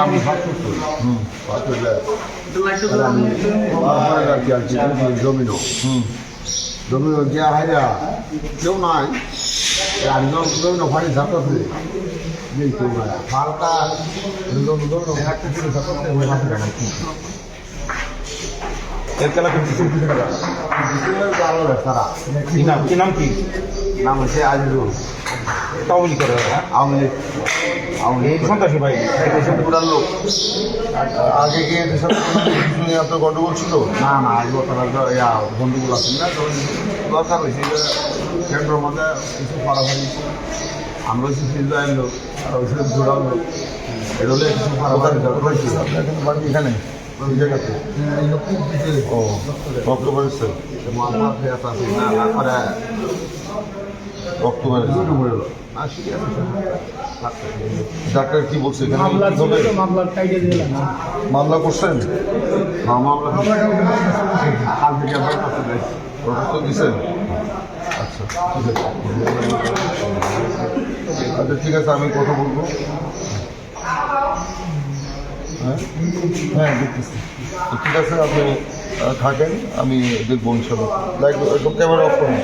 আমি ভাত করছি আর কি জমিনো জমিনো গিয়া হাইরা কেউ নাই জমিনো ভাই ঝাঁকাছে নেই কেউ নাই হালকা জমিনো একটা কিলো ঝাঁকাছে ওই হাতে টাকা এর খেলা কিন্তু সারা কি নাম কি নাম হচ্ছে আজিজুল তাওলি করে আওয়ামী লীগ এই সন্ত্রাসী ভাই দেশের পুরান লোক আগে গিয়ে যেসব নিয়ে আপনার গন্ডগোল ছিল না না আজও তারা বন্ধুগুলো আছেন না তো দরকার হয়েছে কেন্দ্রের মধ্যে কিছু ফাড়াফাড়ি আমরা হচ্ছে ফিল্ডাইন লোক আর ওইসব জোড়াল লোক এটা হলে কিছু ফাড়াফাড়ি কোথায় ছিল আপনার এখন বাড়ি এখানে ওই জায়গাতে ও রক্ত বেরোচ্ছে মাথা ফেয়াত আছে না তারপরে রক্ত বেরোচ্ছে দুটো মরে গেল না ঠিক আছে ডাক্তার কি বলছে এখানে মামলা করছেন মামলা কাল থেকে রক্ত দিচ্ছেন আচ্ছা আচ্ছা ঠিক আছে আমি কথা বলবো হ্যাঁ হ্যাঁ দেখতেছি তো ঠিক আছে আপনি থাকেন আমি দেখবো ইনশাল্লাহ লাইট ক্যামেরা অফ করুন